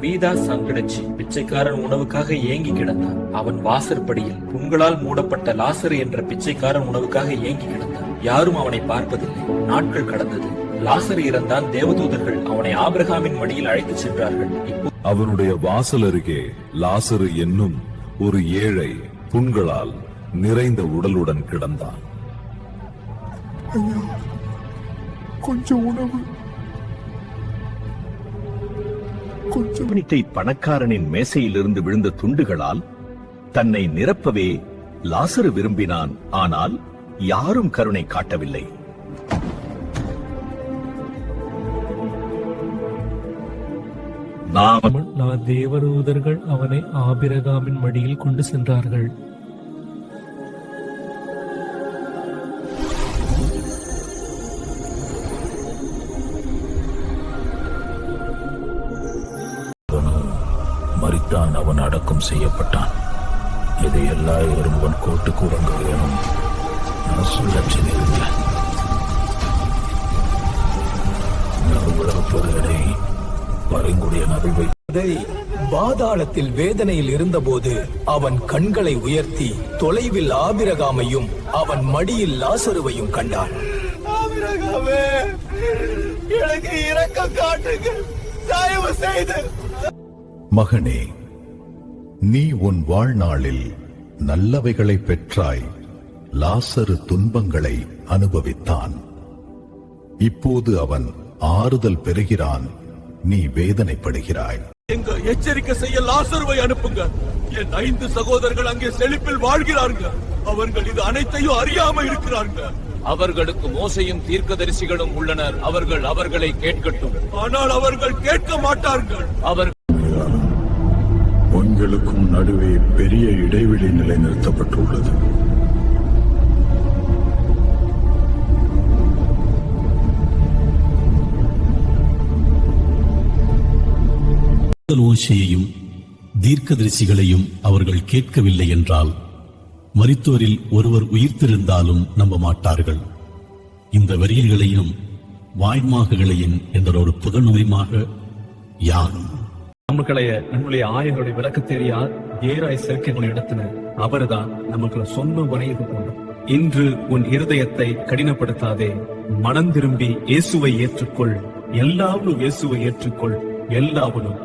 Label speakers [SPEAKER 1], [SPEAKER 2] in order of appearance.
[SPEAKER 1] வீதா சங்கடச்சி பிச்சைக்காரன் உணவுக்காக ஏங்கி கிடந்தான். அவன் வாசற்படியில் புண்களால் மூடப்பட்ட லாசரு என்ற பிச்சைக்காரன் உணவுக்காக ஏங்கி கிடந்தான். யாரும் அவனை பார்ப்பதில்லை. நாட்கள் கடந்தது. லாசரு இறந்தான். தேவதூதர்கள் அவனை ஆபிரகாமின் மடியில் அழைத்துச் சென்றார்கள்.
[SPEAKER 2] அவனுடைய வாசல் அருகே லாசரு என்னும் ஒரு ஏழை புண்களால் நிறைந்த உடலுடன் கிடந்தான்.
[SPEAKER 3] கொஞ்சம் உணவு,
[SPEAKER 4] பணக்காரனின் மேசையிலிருந்து விழுந்த துண்டுகளால் தன்னை நிரப்பவே லாசரு விரும்பினான். ஆனால் யாரும் கருணை காட்டவில்லை.
[SPEAKER 5] தேவதூதர்கள் அவனை ஆபிரகாமின் மடியில் கொண்டு சென்றார்கள்.
[SPEAKER 4] மரித்தான், அவன் அடக்கம் செய்யப்பட்டான். இதை எல்லாரும் அவன் கோட்டுக்கு உறங்க வேணும். பரிங்குடைய நடுவை
[SPEAKER 6] பாதாளத்தில் வேதனையில் இருந்தபோது அவன் கண்களை உயர்த்தி தொலைவில் ஆபிரகாமையும் அவன் மடியில் லாசருவையும் கண்டான்.
[SPEAKER 3] ஆபிரகாமே, எனக்கு இரக்கம் காட்டுங்க, தயவு செய்து.
[SPEAKER 2] மகனே, நீ உன் வாழ்நாளில் நல்லவைகளை பெற்றாய். லாசரு துன்பங்களை அனுபவித்தான். இப்போது அவன் ஆறுதல் பெறுகிறான். நீ வேதனைப்படுகிறாய்.
[SPEAKER 3] எங்க எச்சரிக்கை செய்ய லாசருவை அனுப்புங்க. என் 5 சகோதரர்கள் அங்கே செழிப்பில் வாழ்கிறார்கள். அவர்கள் இது அனைத்தையும் அறியாம இருக்கிறார்கள்.
[SPEAKER 7] அவர்களுக்கு மோசையும் தீர்க்கதரிசிகளும் உள்ளனர். அவர்கள் அவர்களை கேட்கட்டும்.
[SPEAKER 3] ஆனால் அவர்கள் கேட்க மாட்டார்கள்.
[SPEAKER 2] உங்களுக்கும் நடுவே பெரிய இடைவெளி நிலைநிறுத்தப்பட்டுள்ளது.
[SPEAKER 8] மோசேயையும் தீர்க்கதரிசிகளையும் அவர்கள் கேட்கவில்லை என்றால் மரித்தோரில் ஒருவர் உயிர்த்திருந்தாலும் நம்ப மாட்டார்கள். இந்த வரியல்களையும் வாய்மாகளையும் என்றொரு புகழ்நோயமாக யாரும்
[SPEAKER 5] நம்மளுடைய ஆயனுடைய விளக்க தெரியார் ஏராய் சேர்க்கைகளை இடத்துல அவர்தான் நமக்கு சொந்த வரையது போன்ற. இன்று உன் இருதயத்தை கடினப்படுத்தாதே, மனம் திரும்பி இயேசுவை ஏற்றுக்கொள். எல்லாவரும் இயேசுவை ஏற்றுக்கொள். எல்லாவரும்